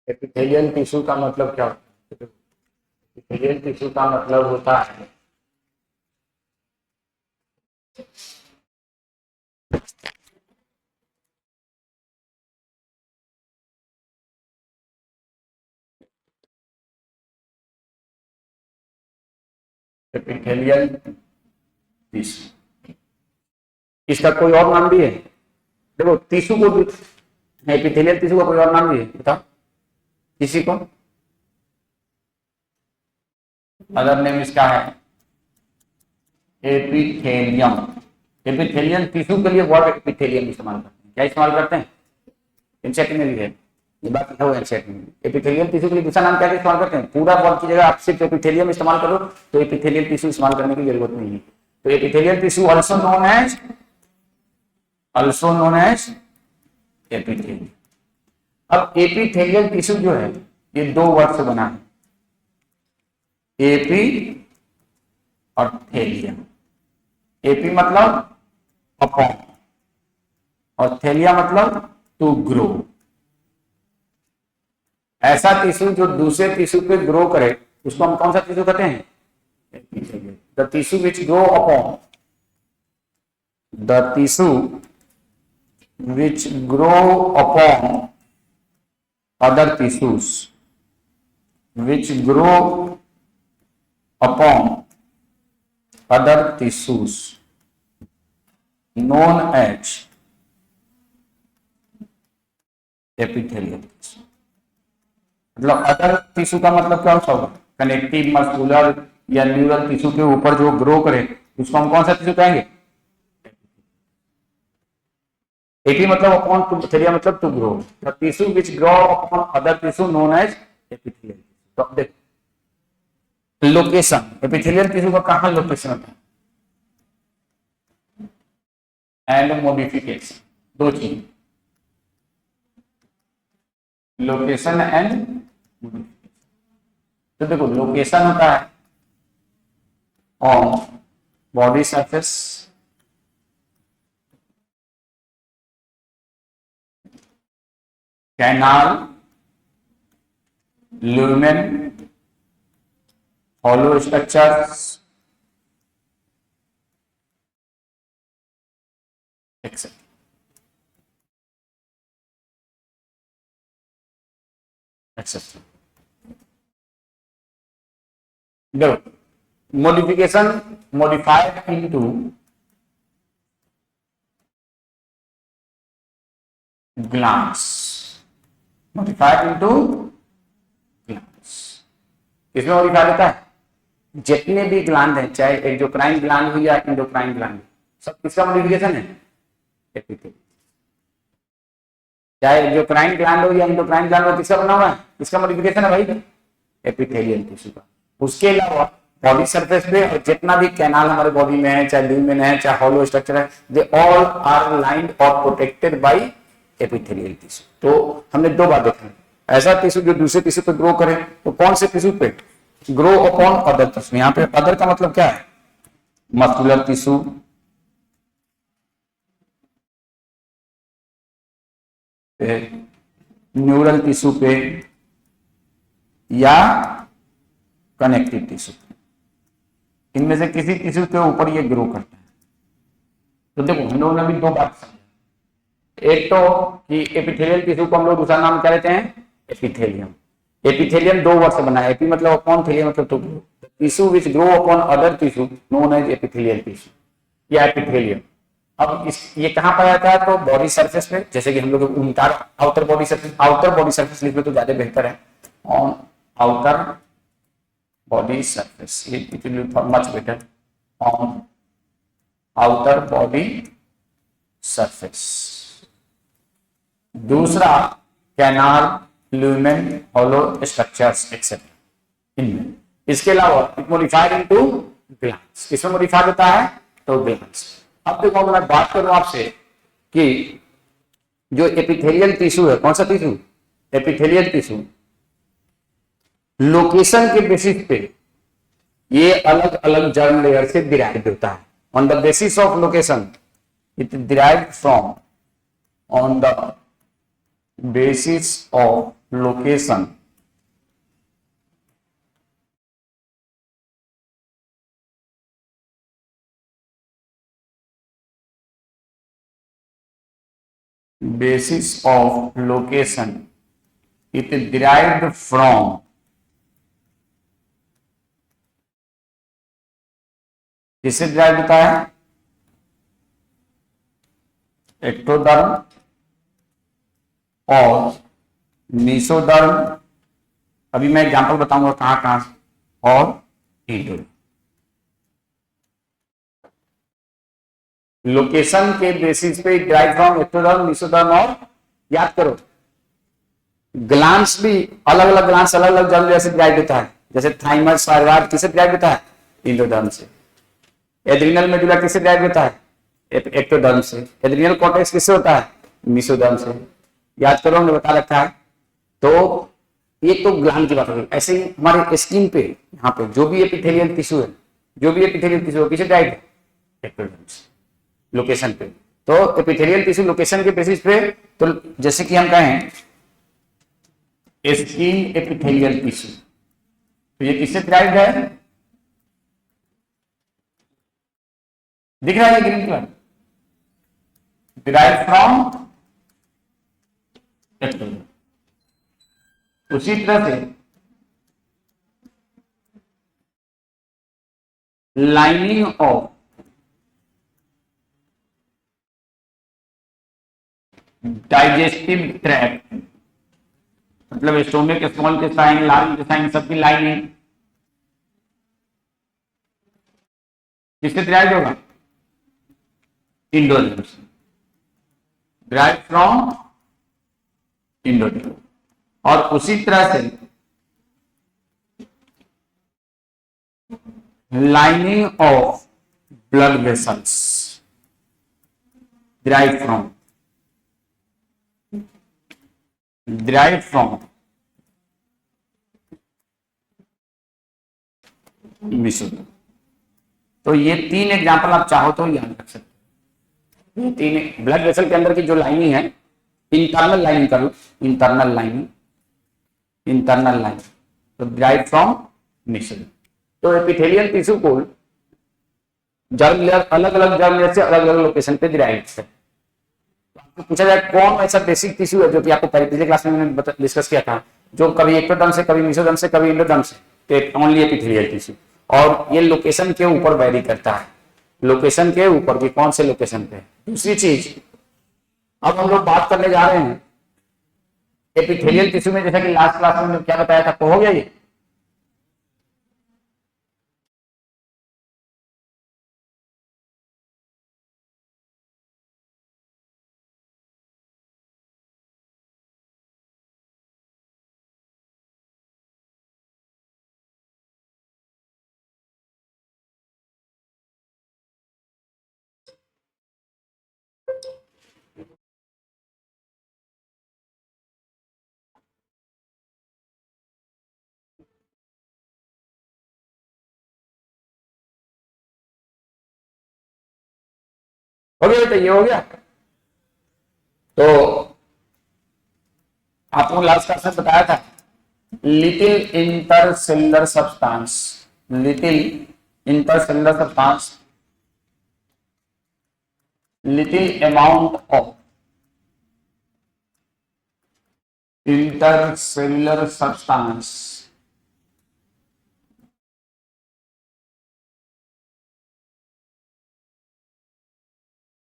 Epithelial tissue का मतलब क्या होता है? एपिथेलियल टिश्यू का मतलब होता है एपिथेलियल टिश्यू। इसका कोई और नाम भी है? देखो टिश्यू को, एपिथेलियल टिश्यू का कोई और नाम भी है, बताओ किसी को। अदर नेम इसका है एपिथेलियम। एपिथेलियल टिश्यू के लिए वर्ड एपिथेलियम इस्तेमाल करते हैं। क्या इस्तेमाल करते हैं? एनसीईआरटी में भी है ये बात, लिखा हुआ है एनसीईआरटी में। एपिथेलियल टिश्यू के लिए दूसरा नाम क्या इस्तेमाल करते हैं? पूरा वर्ड की जगह आप सिर्फ एपिथेलियम इस्तेमाल करो तो एपिथेलियल टिश्यू इस्तेमाल करने की जरूरत नहीं है। तो epithelial tissue also known as epithelium. अब एपिथेलियल टिश्यू जो है ये दो वर्ड से बना है, एपी और थेलियम। एपी मतलब अपॉन और थेलिया मतलब टू ग्रो। ऐसा टिश्यू जो दूसरे टिश्यू पे ग्रो करे उसको हम कौन सा टिश्यू कहते हैं? The tissue which grow upon, the tissue which grow upon other tissues, which grow upon other tissues known as epithelial tissue। मतलब अदर टिश्यू का मतलब क्या होगा? कनेक्टिव, मस्कुलर या न्यूरल टिश्यू के ऊपर जो ग्रो करे उसको हम कौन सा टिश्यू कहेंगे? एपी मतलब अपॉन, टू थेलिया मतलब to grow. The tissue which grow upon other tissue known as epithelial. तो अब देखो लोकेशन, एपिथेलियल टिश्यू का कहां लोकेशन होता है? एंड मॉडिफिकेशन, दो चीज, लोकेशन एंड मॉडिफिकेशन। तो देखो लोकेशन होता है on body surface, canal, lumen, hollow structures, etc. etc. Modification modified into glands, modified into glands। इसमें मॉडिफाई होता है जितने भी ग्लैंड हैं, चाहे एक्सोक्राइन ग्लैंड हो या एंडोक्राइन ग्लैंड, सब किसका मॉडिफिकेशन है? एपिथेलियल। चाहे एक्सोक्राइन ग्लैंड हो या एंडोक्राइन ग्लैंड हो, किसका बना हुआ है? किसका मॉडिफिकेशन है भाई? एपिथेलियल टिश्यू का। उसके अलावा बॉडी सरफेस पे और जितना भी कैनाल हमारे बॉडी में है, चाहे ल्यूमेन है, चाहे हॉलो स्ट्रक्चर है, दे ऑल आर लाइंड और प्रोटेक्टेड बाय एपिथेलियल टिश्यू। तो हमने दो बात देखा, ऐसा टिश्यू जो दूसरे टिश्यू पे ग्रो करे, तो कौन से टिश्यू पे? Grow upon other tissue. यहाँ पे अदर का मतलब क्या है? मस्कुलर टिश्यू, न्यूरल टिश्यू पे या कनेक्टिव टिश्यू पे, इनमें से किसी टिश्यू के ऊपर ये ग्रो करता है। तो देखो हम लोगों ने अभी दो बात समझा, एक तो कि एपिथेलियल टिश्यू को हम लोग दूसरा नाम क्या लेते हैं? एपिथेलियम। एपिथेलियम दो वर्ड से बना है, एपी मतलब अपॉन, थेलिया मतलब to grow. Tissue which grow upon other tissue known as epithelial tissue या एपिथेलियम। अब ये कहां पाया जाता है? तो बॉडी सरफेस पे, जैसे कि हम लोग आउटर बॉडी सरफेस लिख लो तो ज्यादा बेहतर है। On outer body surface, it will be much better. On outer body surface. दूसरा canal, lumen, hollow structures etcetera, इनमें। इसके अलावा इट मॉडिफाइड इनटू ग्लैंड्स। किसमें मॉडिफाइड होता है? तो ग्लैंड्स। अब देखो मैं बात करूं आपसे कि जो एपिथेलियल टिश्यू है, कौन सा टिश्यू? Epithelial tissue. लोकेशन के बेसिस पे ये अलग अलग जर्म लेयर से डिराइव होता है। On the basis of location it derive from, on the basis of location basis of location it is derived from किससे डिराइव होता है? एक्टोडर्म और मीसोडर्म। अभी मैं एग्जांपल बताऊंगा कहां कहां और इंडोडर्म। लोकेशन के बेसिस पे डिराइव फ्रॉम एक्टोडर्म, मीसोडर्म और याद करो ग्लांस भी अलग अलग ग्लांस अलग अलग जर्म से डिराइव होता है। जैसे थाइमस थायराइड किससे डिराइव होता है? इंडोडर्म से। एड्रिनल मेडुला किससे डिराइव होता है? एक्टोडर्म से। एड्रिनल कॉर्टेक्स किससे होता है? मीसोडर्म से। याद करो हमने बता रखा है। तो ये तो ग्लैंड की बात हो गई। ऐसे ही हमारे स्किन पे यहाँ पे जो भी एपिथेलियल टिश्यू है, किससे डिराइव है? एक्टोडर्म से। लोकेशन पे तो एपिथेलियल टिश्यू लोकेशन के बेसिस पे, तो जैसे कि हम कहें स्किन एपिथेलियल टिश्यू, तो ये किससे डिराइव्ड है? दिख रहा है ये green colour? Derive from ectoderm. उसी तरह से लाइनिंग ऑफ डाइजेस्टिव ट्रैक्ट, मतलब stomach, small intestine, large intestine, सबकी लाइनिंग किससे डिराइव होगा? इंडोडर्म से। Derive from endoderm. और उसी तरह से lining of blood vessels derive from mesoderm. तो ये तीन एग्जांपल आप चाहो तो याद रख सकते हो। ये तीन ब्लड वेसल के अंदर की जो लाइनिंग है, इंटरनल लाइनिंग कर लो, इंटरनल लाइनिंग तो डिराइव फ्रॉम मीसोडर्म। तो एपिथेलियल टिश्यू को जर्म लेयर, अलग अलग जर्म लेयर से अलग अलग लोकेशन पे डिराइव है। तो पूछा जाए कौन ऐसा बेसिक टिश्यू है जो कि आपको पिछले क्लास में मैंने डिस्कस किया था, जो कभी एक्टोडर्म से, कभी मीसोडर्म से, कभी इंडोडर्म से, ओनली एपिथेलियल टिश्यू। और ये लोकेशन के ऊपर वेरी करता है, लोकेशन के ऊपर भी कौन से लोकेशन पे। दूसरी चीज अब हम लोग बात करने जा रहे हैं एपिथेलियल टिश्यू में, जैसा कि लास्ट क्लास में क्या बताया था, तो हो गया ये हो गया, तो ये हो गया। तो आपको लास्ट क्लास में बताया था little intercellular substance, little intercellular substance, little amount of intercellular substance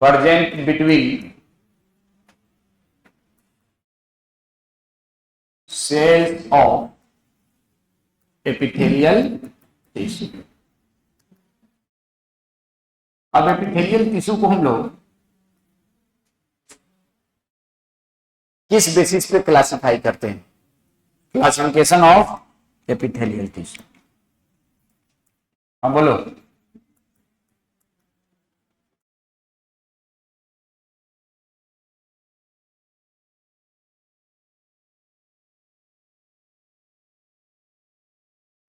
present between cells of epithelial tissue। अब एपिथेलियल टिश्यू को हम लोग किस बेसिस पे क्लासिफाई करते हैं? Classification of epithelial tissue. हाँ बोलो।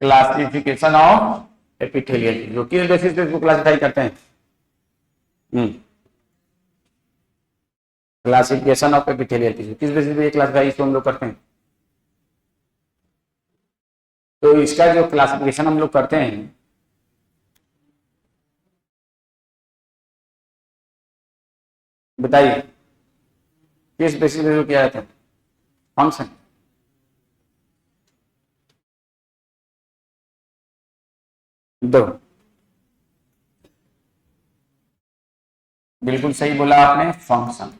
क्लासिफिकेशन ऑफ एपिथेलियल टिश्यू किस बेसिस पे इसको क्लासिफाई करते हैं? क्लासिफिकेशन ऑफ एपिथेलियल टिश्यू किस बेसिस पे ये क्लासिफाई इसको हम लोग करते हैं? तो इसका जो क्लासिफिकेशन हम लोग करते हैं, बताइए किस बेसिस पे किया जाता है? फंक्शन। दो, बिल्कुल सही बोला आपने, फंक्शन।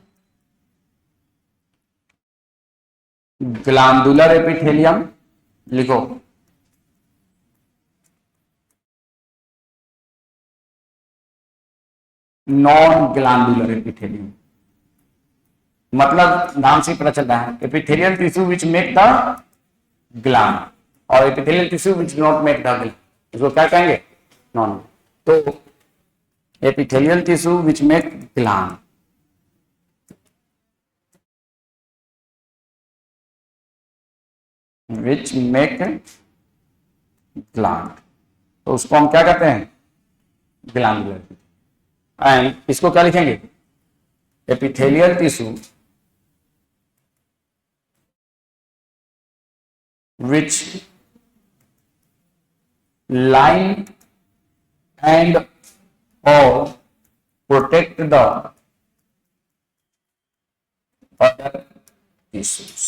ग्लैंडुलर एपिथेलियम लिखो। नॉन ग्लैंडुलर एपिथेलियम, मतलब नाम से पता चल रहा है, epithelial tissue which make the gland, और epithelial tissue which not make the gland, इसको क्या कहेंगे? नॉन। तो epithelial tissue which make gland, which make gland, तो उसको हम क्या कहते हैं? ग्लैंडुलर। एंड इसको क्या लिखेंगे? Epithelial tissue which line and or protect the other tissues।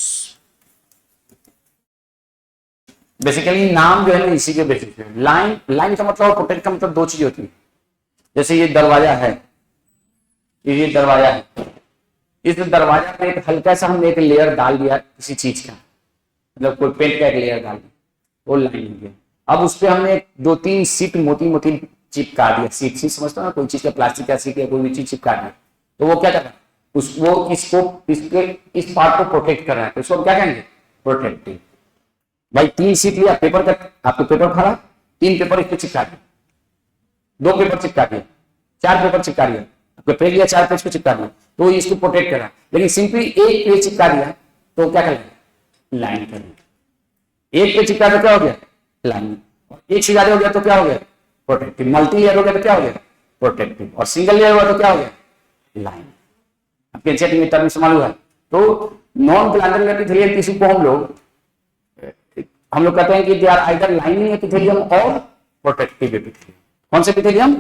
Basically नाम जो है ना इसी के बेसिस पे, लाइन, लाइन का मतलब और प्रोटेक्ट का मतलब दो चीज होती है। जैसे ये दरवाजा है, ये दरवाजा है, इस दरवाजा पे एक हल्का सा हमने एक लेयर डाल दिया किसी चीज का, मतलब कोई पेंट का एक लेयर डाल दिया, वो लाइन हो गया। अब उस पर हमने दो तीन सीट मोटी मोटी चिपका दिया, सीट सीट समझते हो ना, कोई चीज का प्लास्टिक का सीट या कोई भी चीज चिपका दिया, तो वो क्या कर रहा है? उस वो इसको इसके इस पार्ट को प्रोटेक्ट कर रहा है, तो इसको क्या कहेंगे? प्रोटेक्टिव। भाई तीन सीट लिया पेपर का, आपको पेपर खड़ा, तीन पेपर इस पे चिपका दिया, दो पेपर चिपका दिया, चार पेपर चिपका दिया, पेपर लिया चार पेज पे चिपका दिया, तो इसको प्रोटेक्ट कर रहा है। लेकिन सिंपली एक पेज चिपका दिया तो क्या करेंगे? लाइन करेंगे। एक पेज चिपका तो क्या हो गया? लाइन। एक से ज्यादा हो गया तो क्या हो गया? प्रोटेक्टिव। मल्टी लेयर हो गया तो क्या हो गया? प्रोटेक्टिव। और सिंगल लेयर हुआ तो क्या हो गया? लाइन। आपके एनसीईआरटी में टर्म इस्तेमाल हुआ है। तो नॉन ग्लैंडुलर एपिथेलियल टिश्यू को हम लोग कहते हैं कि they are either lining epithelium और प्रोटेक्टिव एपिथेलियम। कौन सा एपिथेलियम?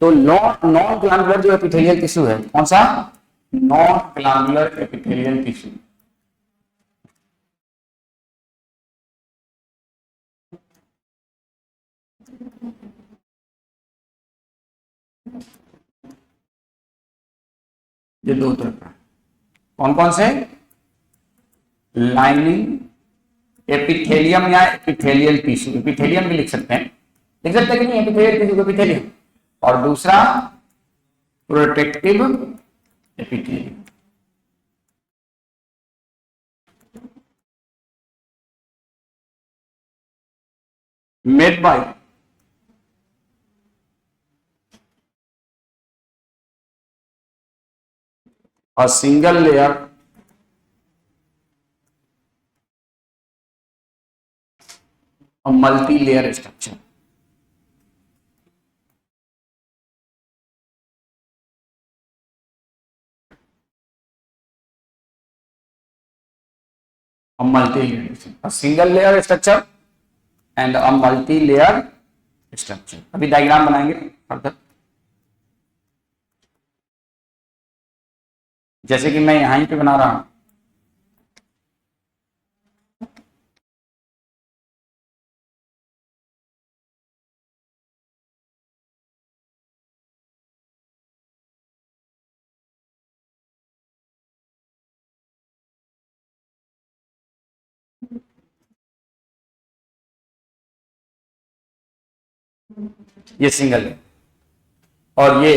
तो नॉन ग्लैंडुलर जो एपिथेलियल टिश्यू है, कौन सा? Non glandular epithelial tissue. ये दो तरह का, कौन कौन से? लाइनिंग एपिथेलियम या एपिथेलियल टिश्यू, एपिथेलियम भी लिख सकते हैं, लिख सकते हैं कि नहीं, एपिथेलियल टिश्यू को एपिथेलियम। और दूसरा protective epithelium. Made by a single layer और multi layer structure. A multi-layer, a single layer structure and a multi-layer structure। अभी डायग्राम बनाएंगे फर्दर, जैसे कि मैं यहां पे बना रहा हूं। ये सिंगल है और ये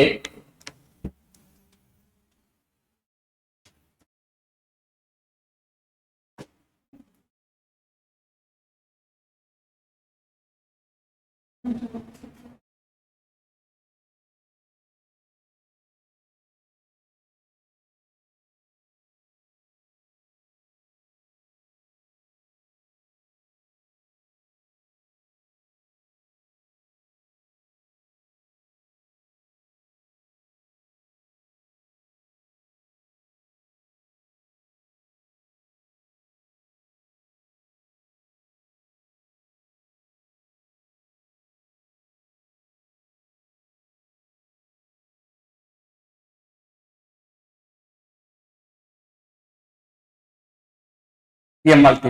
ये मल्टी।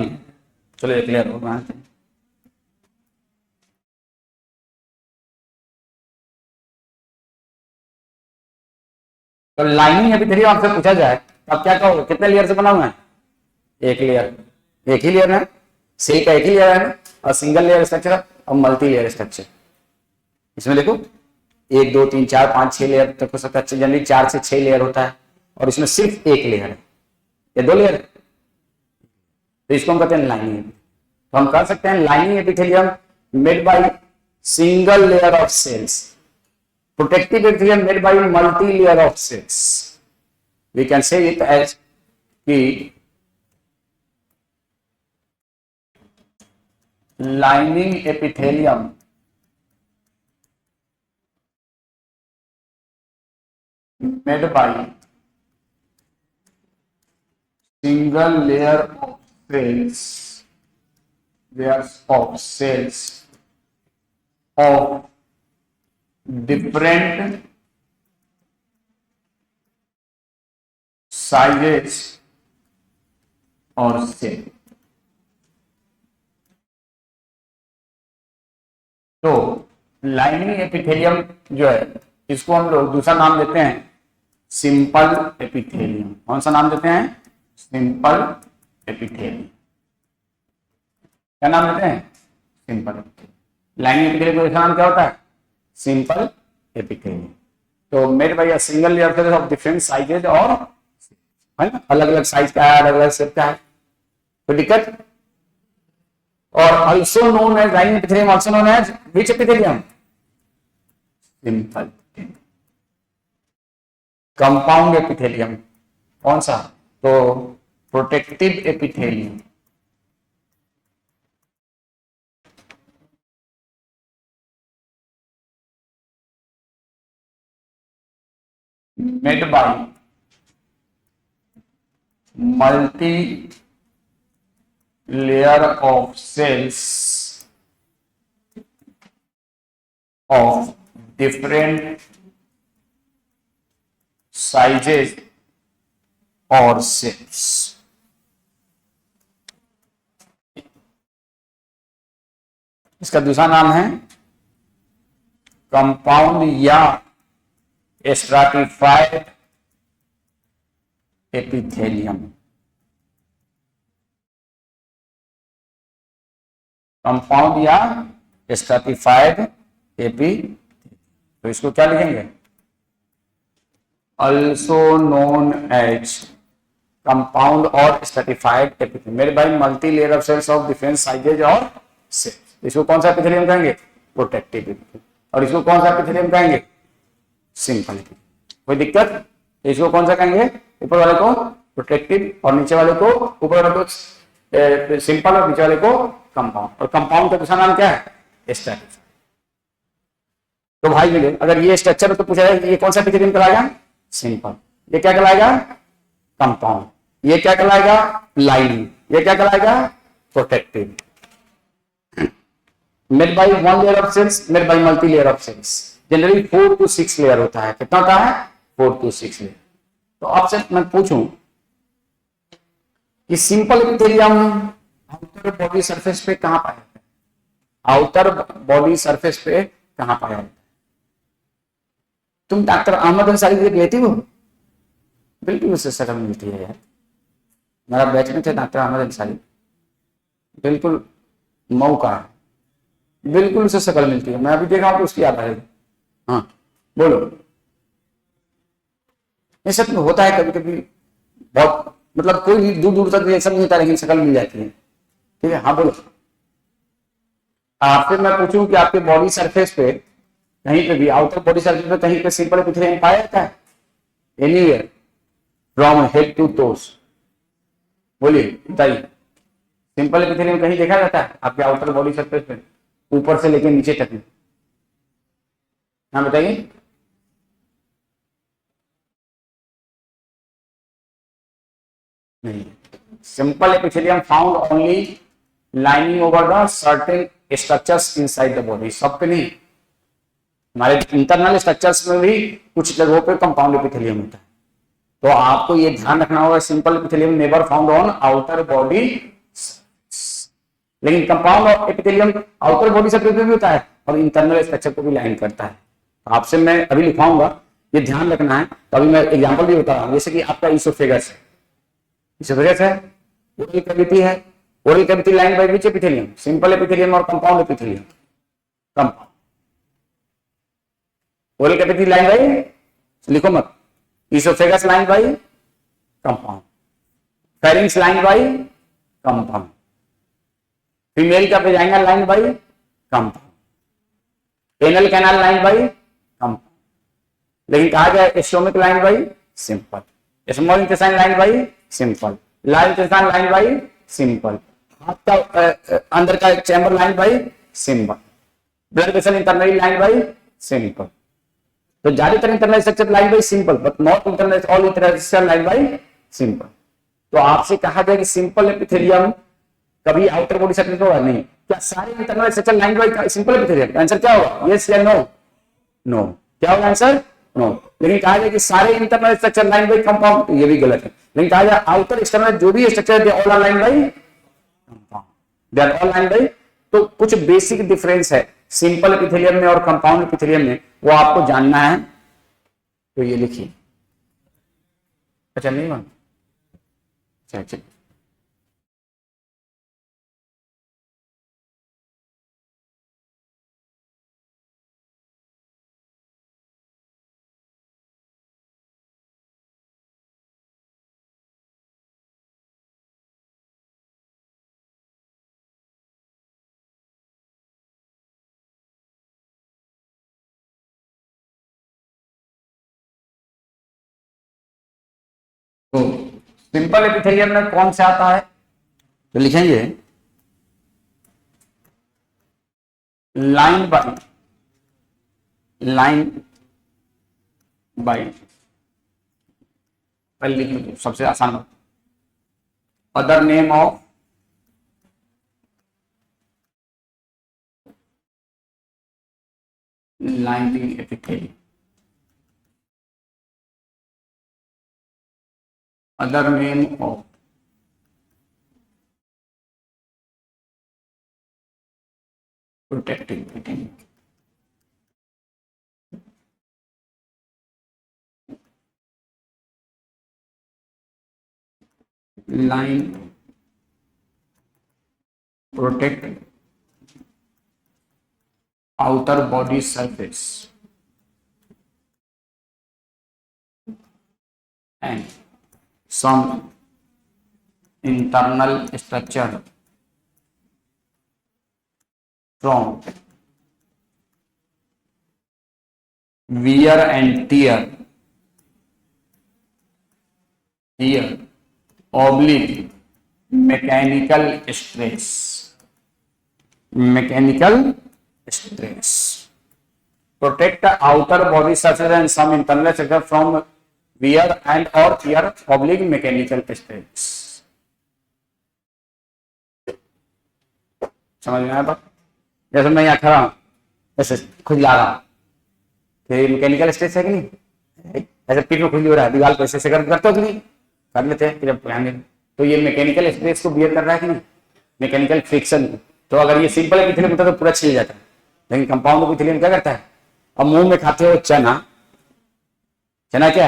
चलो ये क्लियर हो गया। तो लाइनिंग एपिथेलियम आपसे पूछा जाए तो आप क्या कहोगे, कितने लेयर से बना हुआ है? एक लेयर, एक ही लेयर है, सेल का एक ही लेयर है ना, और सिंगल लेयर स्ट्रक्चर और मल्टी लेयर स्ट्रक्चर। इसमें देखो 1 2 3 4 5 6 लेयर तक हो सकता है, जनरली 4 से 6 लेयर होता है, और इसमें सिर्फ एक लेयर है, ये 2 लेयर है, तो इसको हम कहते हैं लाइनिंग। तो हम कह सकते हैं lining epithelium made by single layer of cells, protective epithelium made by multi layer of cells. We can say it as कि lining epithelium made by single layer of cells of different sizes or shape। तो lining epithelium जो है इसको हम लोग दूसरा नाम देते हैं सिंपल एपिथेलियम। कौन सा नाम देते हैं? Simple epithelium. क्या नाम देते हैं? Simple epithelium. लाइनिंग एपिथेलियम का दूसरा नाम क्या होता है? Simple epithelium. तो made by a single layer of different sizes, और है ना, अलग अलग साइज का है, अलग अलग शेप का है, कोई दिक्कत? और also known as lining epithelium, also known as which epithelium? Simple epithelium। Compound epithelium कौन सा? तो protective epithelium. Made by multi layer of cells of different sizes or shapes। इसका दूसरा नाम है कंपाउंड या स्ट्राटिफाइड एपिथेलियम। कंपाउंड या stratified epithelium, तो इसको क्या लिखेंगे? also known as compound और stratified epithelium made by multi layer of cells of different sizes और शेप्स। इसको कौन सा एपिथेलियम कहेंगे? Protective epithelium. और इसको कौन सा एपिथेलियम कहेंगे? Simple epithelium. कोई दिक्कत? इसको कौन सा कहेंगे? ऊपर वाले को प्रोटेक्टिव और नीचे वाले को, ऊपर वाले को सिंपल और नीचे वाले को कंपाउंड। और कंपाउंड का दूसरा नाम क्या है? स्ट्रेटिफाइड। तो भाई मिले, अगर ये स्ट्रक्चर तो पूछा जाए ये कौन सा एपिथेलियम कहलाएगा? सिंपल। ये क्या कहलाएगा? कंपाउंड। ये क्या कहलाएगा? लाइनिंग। ये क्या कहलाएगा? Protective. Made by one layer of cells, made by multi layer of cells. Generally 4 to 6 layer होता है। कितना होता है? 4 to 6 लेयर। तो आपसे मैं पूछूं कि simple epithelium outer body surface पे कहां पाया जाता है? आउटर बॉडी सरफेस पे कहां पाया जाता है? तुम डॉक्टर अहमद अंसारी देख लेती हो? बिल्कुल उससे शक्ल मिलती है यार। मेरा बैच में थे डॉक्टर अहमद अंसारी, बिल्कुल मऊ का, बिल्कुल उससे शक्ल मिलती है। मैं अभी देखा हूं तो उसकी याद आ रही। हाँ बोलो। ये सब होता है कभी कभी, बहुत मतलब कोई दूर दूर तक ऐसा नहीं होता, लेकिन शक्ल मिल जाती है। ठीक है, हाँ बोलो। आपसे मैं पूछूं कि आपके बॉडी सरफेस पे कहीं पे भी, आउटर बॉडी सरफेस पे कहीं पे सिंपल एपिथेलियम पाया जाता है? Anywhere from head to toes? बोलिए बताइए, सिंपल एपिथेलियम कहीं देखा जाता है आपके आउटर बॉडी सरफेस पे, ऊपर से लेकर नीचे तक में? हाँ बताइए। नहीं, simple epithelium found only lining over the certain structures inside the body. सब पे नहीं, हमारे इंटरनल स्ट्रक्चर्स में भी कुछ जगहों पे कंपाउंड एपिथेलियम होता है। तो आपको ये ध्यान रखना होगा, simple epithelium never found on outer body लेकिन compound epithelium outer body structure भी होता है और इंटरनल स्ट्रक्चर को भी लाइन करता है। तो आपसे मैं अभी लिखवाऊंगा, ये ध्यान रखना है। तो अभी मैं एग्जांपल भी बता रहा हूं, जैसे कि आपका इसोफेगस है, इसोफेगस है, ओरल कैविटी है, oral cavity line by which epithelium, simple epithelium और compound epithelium. Compound oral cavity line by, लिखो मत, oesophagus line by compound, pharynx line by compound, female का vagina line by compound, anal canal line by compound, लेकिन कहा गया stomach line by simple, small intestine line by simple, large intestine line by simple, हाथ का अंदर का chamber line by simple, blood vessel internal line by simple. तो ज्यादातर internal structure line by simple, but not internal all internal line by simple. तो आपसे कहा गया कि सिंपल एपिथेलियम कभी आउटर बॉडी स्ट्रक्चर होगा नहीं, क्या सारे internal structure line by simple epithelium? Answer क्या होगा? यस या नो? नो। क्या होगा आंसर? नो। लेकिन कहा गया कि सारे internal structure line by compound, ये भी गलत है। लेकिन कहा गया आउटर एक्सटर्नल जो भी structure they all are line by compound, they are all line by. तो कुछ बेसिक डिफरेंस है सिंपल एपिथेलियम में और कंपाउंड एपिथेलियम में, वो आपको जानना है। तो ये लिखिए। अच्छा नहीं मान, अच्छा तो सिंपल एपिथेलियम में कौन से आता है? तो लिखेंगे लाइन बाय पहले लिख लीजिए, सबसे आसान बात, other name of lining epithelium, other name of protective epithelium, line protect outer body surface and some internal structure from wear and tear oblique mechanical stress protect the outer body surface and some internal structure from wear and or tear oblique mechanical stress। समझ में आया बात? जैसे मैं यहाँ खड़ा हूँ, ऐसे खुजला रहा हूँ, तो मैकेनिकल स्ट्रेस है कि नहीं? ऐसे पीठ में खुजली हो रहा है, दीवार को ऐसे करते हो कि नहीं? कर लेते हैं जब पहने, तो ये मैकेनिकल स्ट्रेस को बियर कर रहा है कि नहीं? Mechanical friction. तो अगर ये सिंपल एपिथेलियम होता तो पूरा छिल जाता है, लेकिन कंपाउंड एपिथेलियम क्या करता है? अब मुंह में खाते हो चना क्या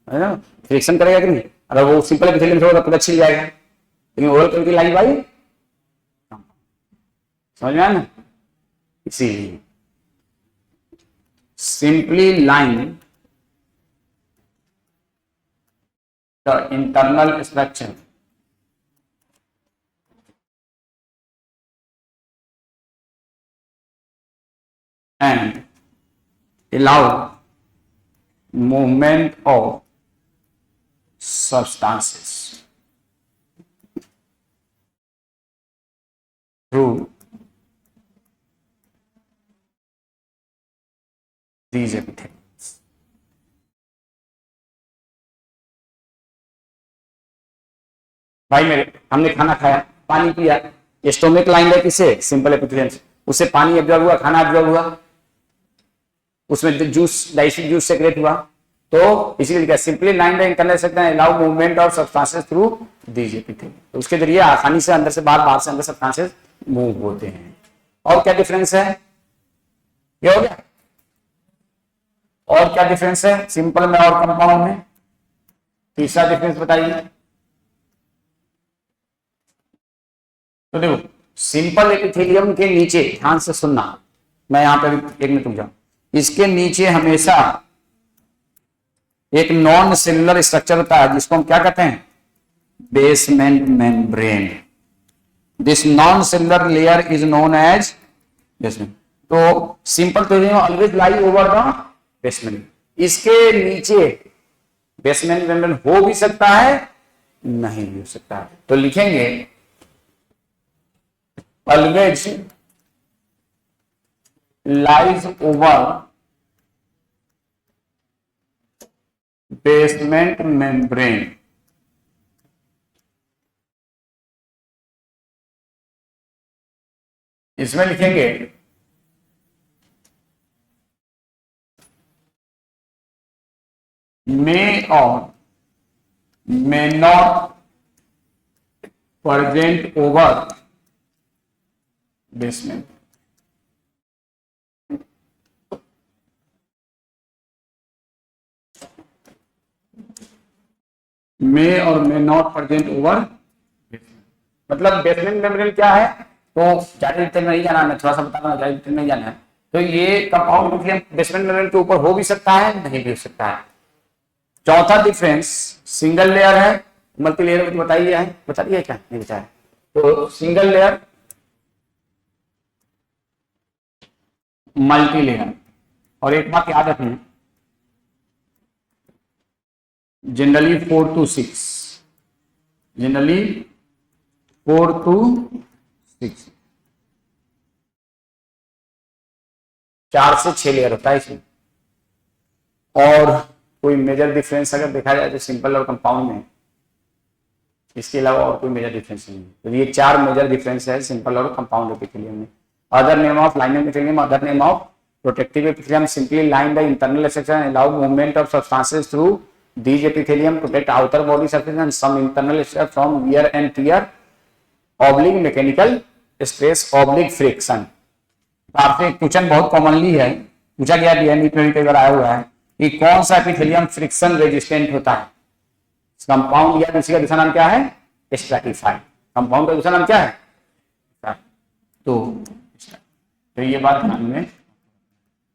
है ना, फ्रिक्शन करेगा कि नहीं? अगर वो सिंपल एपिथेलियम से होगा पूरा छिल जाएगा, लेकिन ओरल कैविटी लाइन बाय, समझ में आया ना? इसीलिए simply line the internal structure and allow movement of substances through these epitheliums। भाई मेरे, हमने खाना खाया, पानी पिया, स्टोमिक लाइन है किसे? सिंपल एपिथेलियम से, उससे पानी एब्जॉर्ब हुआ, खाना एब्जॉर्ब हुआ, उसमें जूस डाइजेस्टिव जूस सेक्रेट हुआ, तो इसीलिए क्या सिंपली लाइन बाय इंटरनल सकते हैं allow movement of substances through these epithelium. तो उसके जरिए आसानी से अंदर से बाहर, बाहर से अंदर सब्सटेंसेस मूव होते हैं। और क्या डिफरेंस है, ये हो गया। और क्या डिफरेंस है सिंपल में और कंपाउंड में, तीसरा डिफरेंस बताइए। तो देखो सिंपल एपिथेलियम के नीचे, ध्यान से सुनना, मैं यहां पे एक मिनट रुक जाऊं, इसके नीचे हमेशा एक नॉन सेलुलर स्ट्रक्चर होता है जिसको हम क्या कहते हैं, basement membrane. This non cellular layer is known as basement. तो सिंपल तो always lie over the basement. इसके नीचे बेसमेंट मेम्ब्रेन हो भी सकता है, नहीं भी हो सकता है। तो लिखेंगे always lies over basement membrane। इसमें लिखेंगे may or may not present over basement। मे और may not present over basement. मतलब बेसमेंट मेम्ब्रेन क्या है, तो ज्यादा डिटेल में नहीं जाना, मैं थोड़ा सा बता रहा हूं, ज्यादा डिटेल नहीं जाना है। तो ये कंपाउंड बेसमेंट मेम्ब्रेन के ऊपर हो भी सकता है, नहीं भी हो सकता है। चौथा डिफरेंस, सिंगल लेयर है, मल्टी लेयर बताइए है, बता दिया क्या, नहीं बताया। तो सिंगल लेयर, मल्टी लेयर। और एक बात याद रखना, जनरली 4 to 6, जनरली 4 to 6, 4 से 6 लेयर होता है इसमें। और कोई मेजर डिफरेंस अगर देखा जाए तो सिंपल और कंपाउंड में, इसके अलावा और कोई मेजर डिफरेंस नहीं है। तो ये 4 मेजर डिफरेंस है सिंपल और कंपाउंड एपिथेलियम में। Other name of lining epithelium, other name of protective epithelium, simply line the internal structure and allow movement of substances through these epithelium, protect outer body surface and some internal structure from wear and tear, oblique mechanical stress, oblique friction। आपसे question बहुत commonly है पूछा गया, NEET में कई बार आया हुआ है कि कौन सा एपिथेलियम फ्रिक्शन रेजिस्टेंट होता है। कंपाउंड या दूसरी का दूसरा नाम क्या है, स्ट्रैटिफाइड। कंपाउंड का दूसरा नाम क्या है, तो ये बात ध्यान में।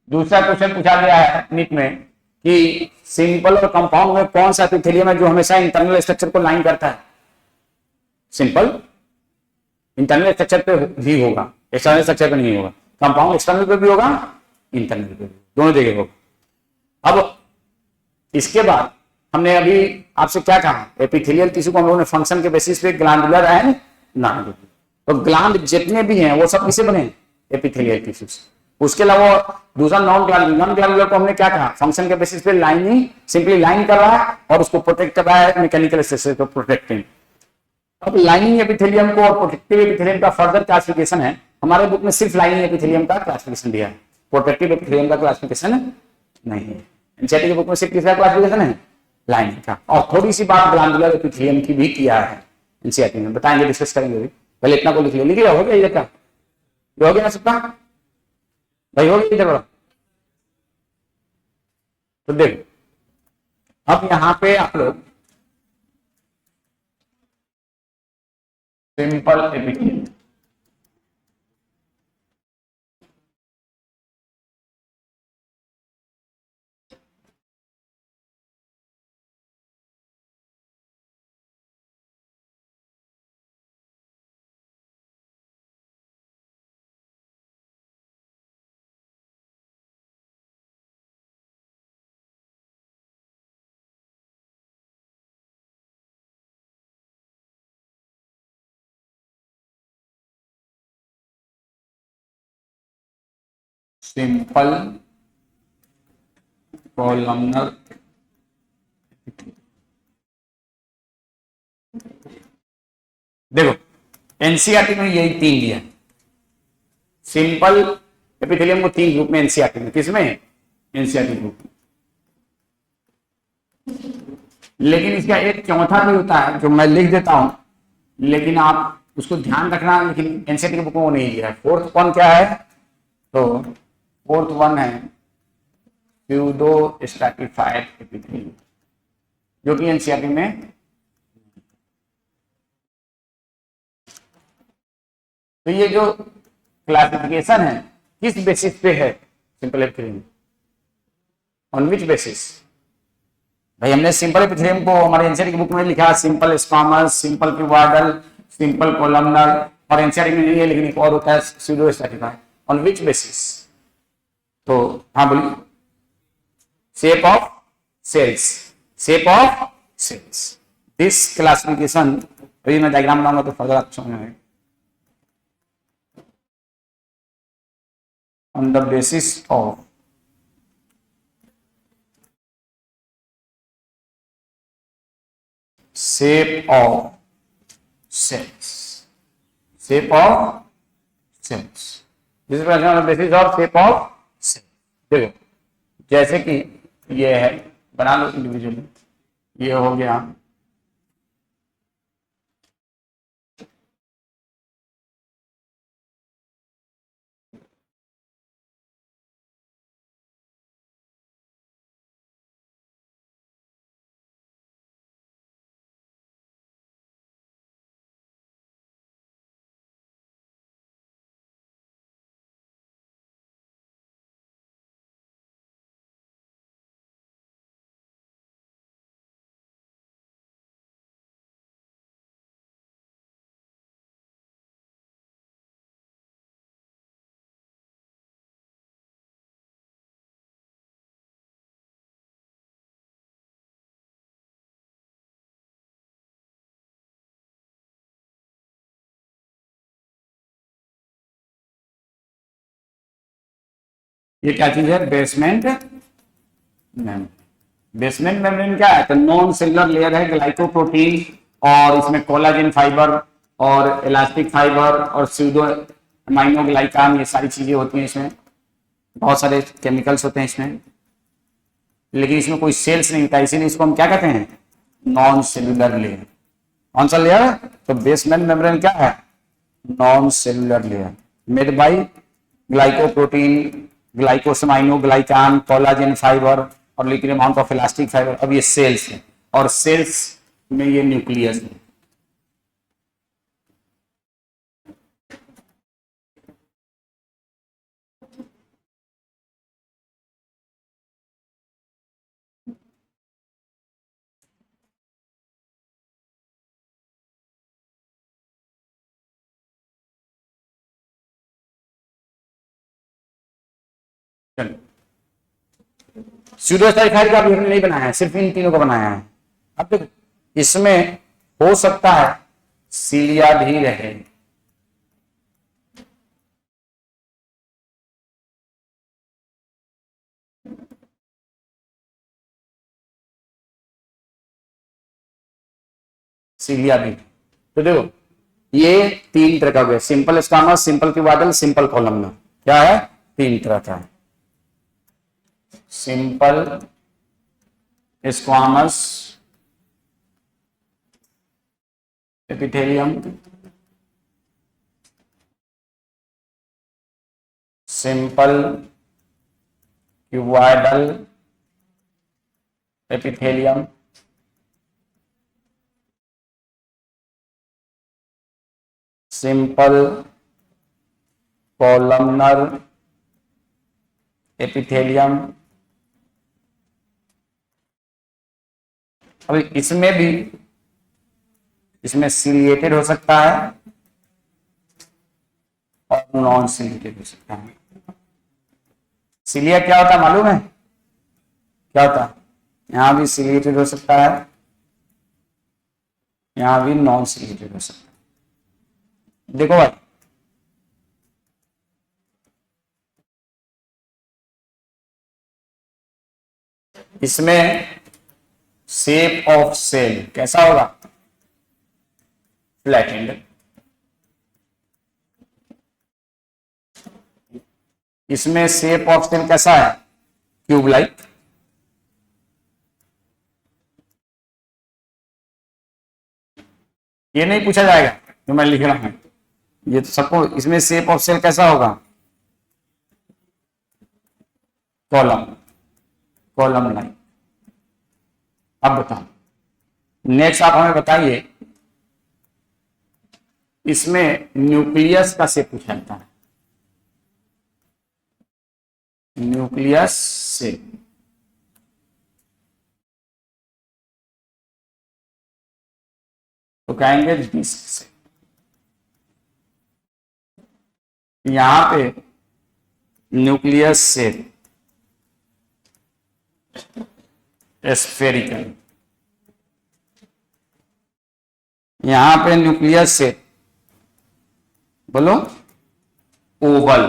दूसरा क्वेश्चन पूछा गया है नीट में कि सिंपल और कंपाउंड में कौन सा एपिथेलियम है जो हमेशा इंटरनल स्ट्रक्चर को लाइन करता है। सिंपल इंटरनल स्ट्रक्चर पे ही होगा, एक्सटर्नल स्ट्रक्चर पे नहीं होगा। कंपाउंड एक्सटर्नल पे भी होगा, इंटरनल पे भी, दोनों जगह होगा। अब इसके बाद हमने अभी आपसे क्या कहा, एपिथेलियल टिश्यू को हम लोगों ने फंक्शन के बेसिस पे ग्लैंडुलर एंड नॉन। तो ग्लैंड जितने भी हैं वो सब किसे बने, एपिथेलियल टिश्यू से। उसके अलावा दूसरा नॉन ग्लैंडुलर को हमने क्या कहा, फंक्शन के बेसिस पे लाइनिंग, सिंपली लाइन कर रहा है और उसको प्रोटेक्ट कर रहा है मैकेनिकल स्ट्रेस को प्रोटेक्टिंग। अब लाइनिंग एपिथेलियम को और प्रोटेक्टिव एपिथेलियम का फर्दर क्लासिफिकेशन है, हमारे बुक में सिर्फ लाइनिंग एपिथेलियम का क्लासिफिकेशन दिया है, प्रोटेक्टिव एपिथेलियम का क्लासिफिकेशन नहीं है। एनसीईआरटी की बुक में सिर्फ किसका क्लासिफिकेशन है, लाइनिंग का। और थोड़ी सी बात ग्लैंडुलर एपिथेलियम की भी किया है एनसीईआरटी में, बताएंगे, डिस्कस करेंगे भी। पहले इतना को लिख लिया, लिखिए, हो गया इधर का, हो गया ना सबका भाई, हो गया इधर बड़ा। तो देखो अब यहां पे आप लोग सिंपल एपिथेलियम, सिंपल कॉलमनर, देखो एनसीईआरटी में यही 3 दिया है। सिंपल एपिथेलियम को 3 ग्रुप में एनसीईआरटी में, किसमें, एनसीईआरटी ग्रुप में। लेकिन इसका एक चौथा भी होता है जो मैं लिख देता हूं, लेकिन आप उसको ध्यान रखना, लेकिन एनसीईआरटी की बुक में वो नहीं लिया है। फोर्थ वन क्या है, तो फोर्थ वन है स्यूडो स्ट्रैटिफाइड एपिथेलियम, जो कि एनसीईआरटी में। तो ये जो क्लासिफिकेशन है किस बेसिस पे है, simple epithelium, on which basis? भाई हमने सिंपल एपिथेलियम को हमारे एनसीईआरटी की बुक में लिखा simple squamous, simple cuboidal, simple columnar, और एनसीईआरटी में नहीं है, लेकिन एक और होता है pseudostratified. On which basis? तो हाँ बोलिए। Shape of cells, shape of cells, this classification. अभी मैं डायग्राम बनाऊंगा तो फर्दर आप समझ में आएगा। On the basis of shape of cells, shape of cells, this is the basis of shape of cell। देखो जैसे कि ये है, बना लो इंडिविजुअली, ये हो गया ये क्या चीज है, बेसमेंट मेम्ब्रेन। बेसमेंट मेम्ब्रेन क्या है, तो नॉन सेलुलर लेयर है ग्लाइकोप्रोटीन, और इसमें कोलाजन फाइबर और इलास्टिक फाइबर और स्यूडो अमाइनोग्लाइकान, ये सारी चीजें होती हैं इसमें, बहुत सारे केमिकल्स होते हैं इसमें, लेकिन इसमें कोई सेल्स नहीं होता, इसीलिए इसको हम क्या कहते हैं, नॉन सेलुलर लेयर। कौन सा लेयर, तो बेसमेंट मेम्ब्रेन क्या है, non cellular layer made by glycoprotein, glycosaminoglycan, collagen fibre और liquid amount of elastic fibre. अब ये सेल्स है, और सेल्स में ये न्यूक्लियस है। स्यूडोस्टाइफाइड का भी हमने नहीं बनाया है, सिर्फ इन तीनों का बनाया है। अब देखो इसमें हो सकता है सीलिया भी रहे, सीलिया भी। तो देखो ये तीन तरह का हो गया, simple squamous, simple cuboidal, simple columnar. क्या है, तीन तरह का है, simple squamous epithelium, simple cuboidal epithelium, simple columnar epithelium. अभी इसमें भी, इसमें सिलिएटेड हो सकता है और नॉन सिलिएटेड हो सकता है। सिलिया क्या होता है मालूम है, क्या होता है, यहां भी सिलिएटेड हो सकता है, यहां भी नॉन सिलिएटेड हो सकता है। देखो भाई इसमें शेप ऑफ सेल कैसा होगा, फ्लैटेंड। इसमें शेप ऑफ सेल कैसा है, क्यूब लाइक। ये नहीं पूछा जाएगा जो मैं लिख रहा हूं, ये तो सबको, इसमें शेप ऑफ सेल कैसा होगा, कॉलम, कॉलम लाइन। अब बताओ नेक्स्ट आप हमें बताइए, इसमें न्यूक्लियस का शेप पूछा जाता है, न्यूक्लियस से, तो कहेंगे डिस्क से। यहां पे न्यूक्लियस से स्फेरिकल, यहां पे न्यूक्लियस से बोलो ओवल,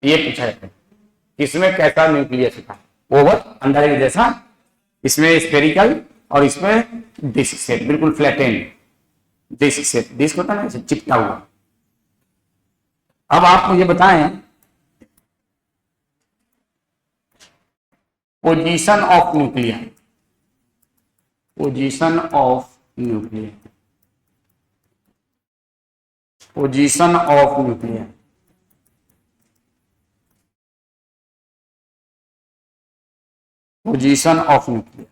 ये पूछा जाता है इसमें कैसा न्यूक्लियस का, ओवल अंदर के जैसा, इसमें स्फेरिकल और इसमें डिस्क शेप, बिल्कुल फ्लैटेंड डिस्क शेप, डिस्क होता है ना चिपटा हुआ। अब आप मुझे बताएं position of nuclear, position of nuclear, position of nuclear, position of nuclear,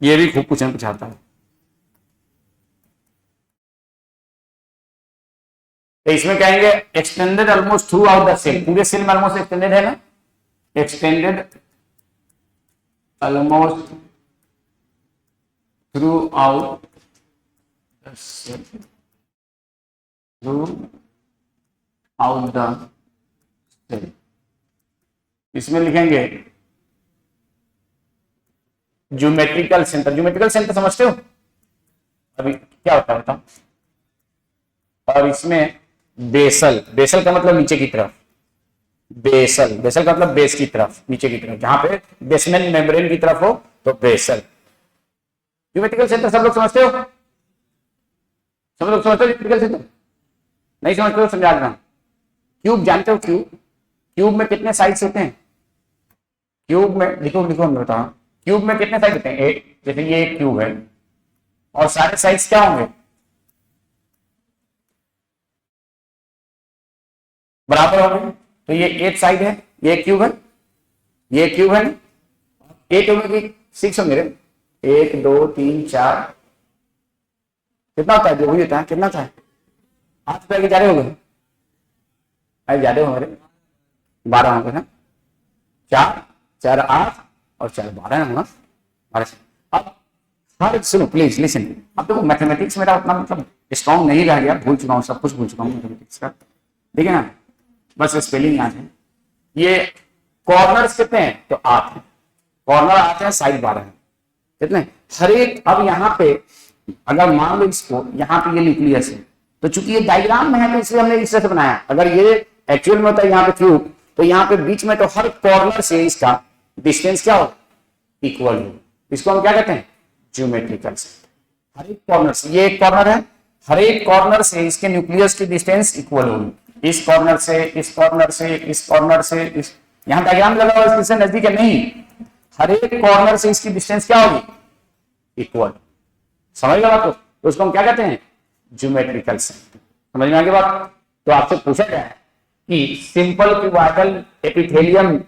ये भी खूब क्वेश्चन पूछाता है। तो इसमें कहेंगे extended almost throughout the cell, पूरे सेल में ऑलमोस्ट एक्सटेंडेड है ना, extended almost throughout the cell, throughout the cell. इसमें लिखेंगे ज्योमेट्रिकल सेंटर, ज्योमेट्रिकल सेंटर समझते हो अभी क्या होता है बताओ। और इसमें बेसल, बेसल का मतलब नीचे की तरफ, बेसल, बेसल का मतलब बेस की तरफ, नीचे की तरफ, जहां पे बेसमेंट मेम्ब्रेन की तरफ हो तो बेसल। ज्योमेट्रिकल सेंटर सब लोग समझते हो, सब लोग समझते हो ज्योमेट्रिकल सेंटर, नहीं समझते हो समझा देना। क्यूब जानते हो, क्यूब, क्यूब में कितने साइड्स होते हैं, क्यूब में लिखो लिखो मैं बताओ, क्यूब में कितने साइड होते हैं, एक, जैसे ये एक क्यूब है और सारे साइड्स क्या होंगे, बराबर होंगे। तो ये एक साइड है, ये क्यूब है, ये क्यूब है ना, एट होंगे कि सिक्स होंगे, एक दो तीन चार, कितना होता है, जो भी होता है कितना होता है, 8 रुपए के ज्यादा हो गए, अरे ज्यादा हो गए, 12 होंगे ना, 4 4 8 और 4 12 होगा, 12। अब हर, सुनो प्लीज लिसन, अब देखो मैथमेटिक्स मेरा उतना मतलब स्ट्रॉन्ग नहीं रह गया, भूल चुका हूँ, सब कुछ भूल चुका हूँ मैथमेटिक्स का, ठीक है ना, बस स्पेलिंग याद है। ये कॉर्नर्स कितने हैं, तो 8 है, कॉर्नर 8 है, साइड 12 है, कितने हर एक। अब यहाँ पे अगर मान लो इसको, यहाँ पे ये न्यूक्लियस है, तो चूंकि ये डायग्राम में है तो इसलिए हमने इस तरह से बनाया। अगर ये एक्चुअल में होता है यहाँ पे क्यूब, तो यहाँ पे बीच में तो हर कॉर्नर से इसका डिस्टेंस क्या हो, इक्वल हो, इसको हम क्या कहते हैं, ज्योमेट्रिकल सेंटर। हर एक कॉर्नर से, ये एक कॉर्नर है, हर एक कॉर्नर से इसके न्यूक्लियस की डिस्टेंस इक्वल होगी, इस कॉर्नर से, इस कॉर्नर से, इस कॉर्नर से, इस, यहां डायग्राम लगा हुआ है, इससे नजदीक है नहीं, हर एक कॉर्नर से इसकी डिस्टेंस क्या होगी, इक्वल। समझ गया बात, तो उसको हम क्या कहते हैं, ज्योमेट्रिकल सेंटर। समझ में आ गई बात। तो आपसे पूछा जाए कि simple cuboidal epithelium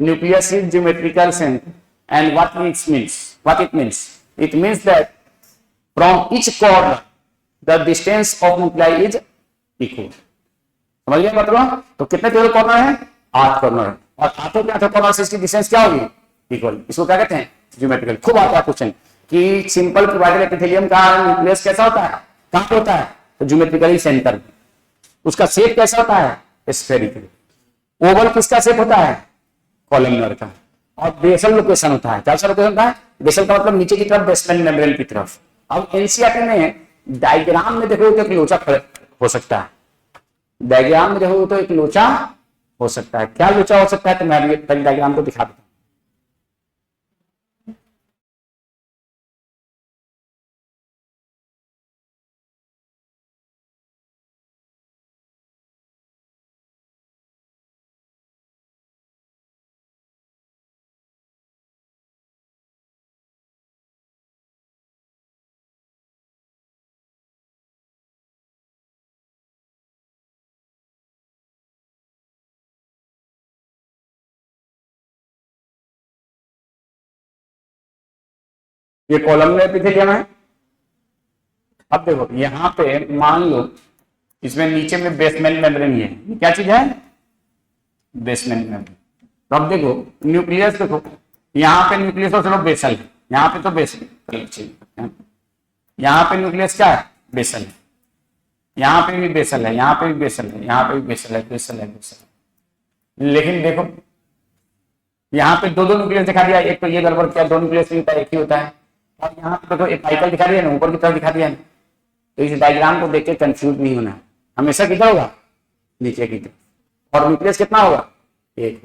nucleus is geometrical centre, and what it means, it means that from each corner the distance of nuclei is equal। समझ गए मतलब, तो कितने टोटल कॉर्नर है, 8 कॉर्नर, और 8 के 8 कॉर्नर से इसकी डिस्टेंस क्या होगी, इक्वल। इसको क्या कहते हैं, ज्योमेट्रिकल। खूब आता है क्वेश्चन कि सिंपल क्यूबॉइडल एपिथेलियम का न्यूक्लियस कैसा होता है, कहां पे होता है, तो ज्योमेट्रिकली सेंटर। उसका शेप कैसा होता है, स्फेरिकल। ओवल किसका शेप होता है, कॉलमनर का। और बेसल लोकेशन होता है, क्या लोकेशन होता है, बेसल का मतलब नीचे की तरफ, बेसमेंट मेम्ब्रेन की तरफ। अब एनसीईआरटी में डायग्राम में देखो तो एक लोचा हो सकता है, डायग्राम में देखो तो एक लोचा हो सकता है, क्या लोचा हो सकता है, तो मैं अभी डायग्राम को दिखा देता हूं। ये कॉलमनर एपिथेलियम है। अब देखो यहां पे मान लो इसमें नीचे में बेसमेंट मेम्ब्रेन है, ये क्या चीज है? Basement membrane. तो अब देखो न्यूक्लियस, देखो यहाँ पे न्यूक्लियस और चलो बेसल है, यहाँ पे तो बेसल, यहाँ पे न्यूक्लियस क्या है? बेसल है, यहाँ पे भी बेसल है, यहाँ पे भी बेसल है, यहाँ पे भी बेसल है, बेसल है, बेसल है। लेकिन देखो यहाँ पे दो दो न्यूक्लियस दिखा दिया, एक तो ये गड़बड़ किया, दो न्यूक्लियस नहीं होता, एक ही होता है। और यहाँ पे देखो एपाइकल दिखा दिया ना, ऊपर की तरफ दिखा दिया ना। तो इस डायग्राम को देख के कंफ्यूज नहीं होना, हमेशा कितना होगा? नीचे की तरफ। और न्यूक्लियस कितना होगा? एक।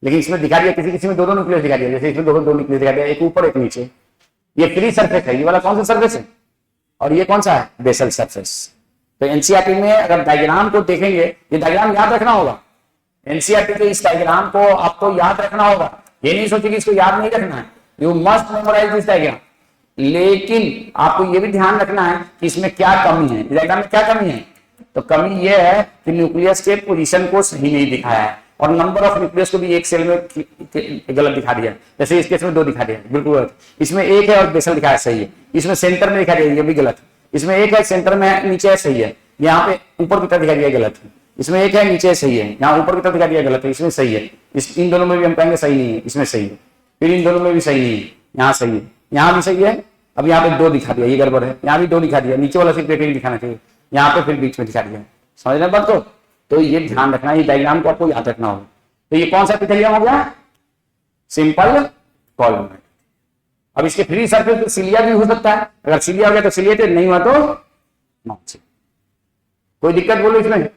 लेकिन इसमें दिखा दिया, किसी किसी में दो दो न्यूक्लियस दिखा दिया, जैसे इसमें दो दो न्यूक्लियस दिखा दिया, एक ऊपर एक नीचे। ये फ्री सरफेस है, ये वाला कौन सा सरफेस है? और ये कौन सा है? Basal surface. तो एनसीईआरटी में अगर डायग्राम को देखेंगे, ये डायग्राम याद रखना होगा। एनसीईआरटी के इस डायग्राम को आपको याद रखना होगा, ये नहीं सोचिए कि इसको याद नहीं रखना है, you must memorise this diagram. लेकिन आपको ये भी ध्यान रखना है कि इसमें क्या कमी है, डायग्राम में क्या कमी है। तो कमी ये है कि न्यूक्लियस के पोजीशन को सही नहीं दिखाया है, और नंबर ऑफ न्यूक्लियस को भी एक सेल में गलत दिखा दिया। जैसे इस केस में दो दिखा दिया, बिल्कुल गलत। इसमें एक है और बेसल दिखाया सही है, इसमें सेंटर में दिखा दिया, ये भी गलत। इसमें एक है सेंटर में नीचे है, सही है। यहाँ पे ऊपर की तरफ दिखा दिया, गलत है। इसमें एक है नीचे सही है, यहाँ ऊपर की तरफ दिखा दिया, गलत है। इसमें सही है, इन दोनों में भी हम कहेंगे सही नहीं है, इसमें सही है। फिर इन दोनों में भी सही नहीं है, यहाँ सही है, यहाँ भी सही है। अब यहाँ पे दो दिखा दिया, ये गड़बड़ है। यहाँ भी दो दिखा दिया, नीचे वाला सिर्फ एक दिखाना चाहिए, यहाँ पे फिर बीच में दिखा दिया। समझ रहे बात को? तो ये ध्यान रखना, ये डायग्राम को आपको याद रखना होगा। तो ये कौन सा एपिथेलियम हो गया? Simple column. अब इसके फ्री सरफेस पे सिलिया भी हो सकता है, अगर सिलिया हो गया तो सिलिएटेड, नहीं हुआ तो नॉट। कोई दिक्कत बोलो इसमें?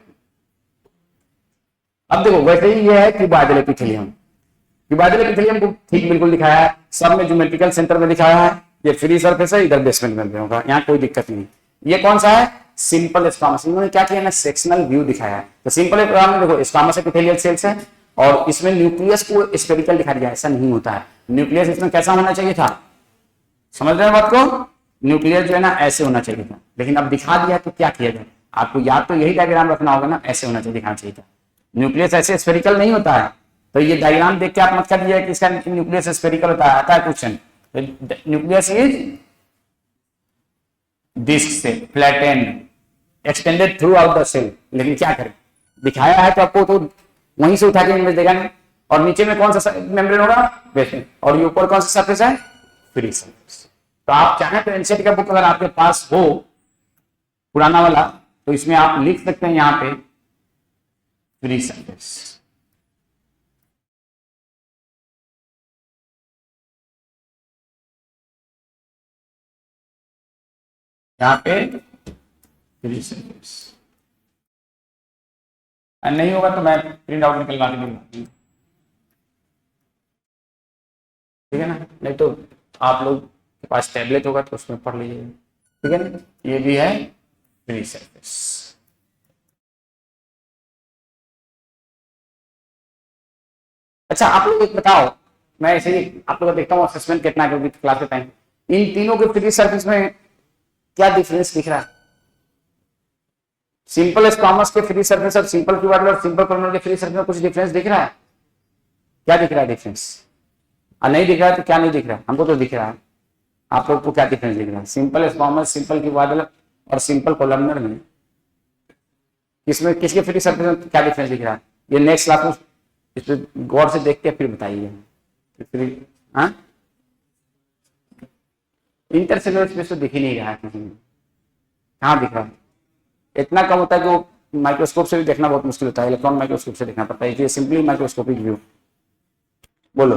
अब देखो वैसे ही ये है क्यूबॉइडल एपिथेलियम। क्यूबॉइडल एपिथेलियम को ठीक बिल्कुल दिखाया है, सब में ज्योमेट्रिकल सेंटर में दिखाया है। ये फ्री सरफेस है, इधर बेसमेंट में होगा, यहाँ कोई दिक्कत नहीं। ये कौन सा है? Simple squamous. इन्होंने क्या किया ना, सेक्शनल व्यू दिखाया है। तो सिंपल में देखो स्क्वामस एपिथेलियल सेल्स है, और इसमें न्यूक्लियस को स्फेरिकल दिखा दिया, ऐसा नहीं होता है। न्यूक्लियस इसमें कैसा होना चाहिए था? समझ रहे हैं बात को? न्यूक्लियस जो है ना ऐसे होना चाहिए था, लेकिन अब दिखा दिया तो क्या किया जाए? आपको याद तो यही डायग्राम रखना होगा ना, ऐसे होना चाहिए, दिखाना चाहिए था। न्यूक्लियस ऐसे स्फेरिकल नहीं होता है। तो ये डायग्राम देख के आप मत कर दिया कि इसका न्यूक्लियस स्फेरिकल होता है, आता है क्वेश्चन। न्यूक्लियस इज डिस्क से flattened, extended throughout the cell. लेकिन क्या करें, दिखाया है तो आपको तो वहीं से उठा के इमेज देगा ना। और नीचे में कौन सा मेम्ब्रेन होगा? बेसमेंट। और ये ऊपर कौन सा सरफेस है? Free surface. तो आप चाहें तो एनसीईआरटी का बुक अगर आपके पास हो पुराना वाला, तो इसमें आप लिख सकते हैं यहाँ पे फ्री सरफेस। यहाँ पे फ्री सरफेस। नहीं होगा तो मैं प्रिंट आउट निकलवा के दूंगा, ठीक है ना। नहीं तो आप लोग के पास टैबलेट होगा तो उसमें पढ़ लीजिएगा, ठीक है ना। ये भी है फ्री सरफेस। अच्छा आप लोग एक बताओ, मैं ऐसे ही आप लोग को देखता हूँ असेसमेंट कितना क्योंकि क्लास के टाइम, इन तीनों के फ्री सरफेस में क्या डिफरेंस दिख रहा है? सिंपल स्क्वामस के फ्री सरफेस और सिंपल क्यूबॉइडल और सिंपल कॉलमनर के फ्री सरफेस में कुछ डिफरेंस दिख रहा है? क्या दिख रहा है डिफरेंस? नहीं दिख रहा है तो क्या नहीं दिख रहा है? हमको तो दिख रहा है। आप लोग को क्या डिफरेंस दिख रहा है? सिंपल स्क्वामस, सिंपल क्यूबॉइडल और सिंपल कॉलमनर में इसमें किसके फ्री सरफेस में क्या डिफरेंस दिख रहा है? ये नेक्स्ट क्लास में इस पर गौर से देख के फिर बताइए। हाँ, इंटरसेलुलर स्पेस तो दिख ही नहीं रहा है कहीं, कहाँ दिख रहा है? इतना कम होता है कि वो माइक्रोस्कोप से भी देखना बहुत मुश्किल होता है, इलेक्ट्रॉन माइक्रोस्कोप से देखना पड़ता है। ये सिंपली माइक्रोस्कोपिक व्यू। बोलो।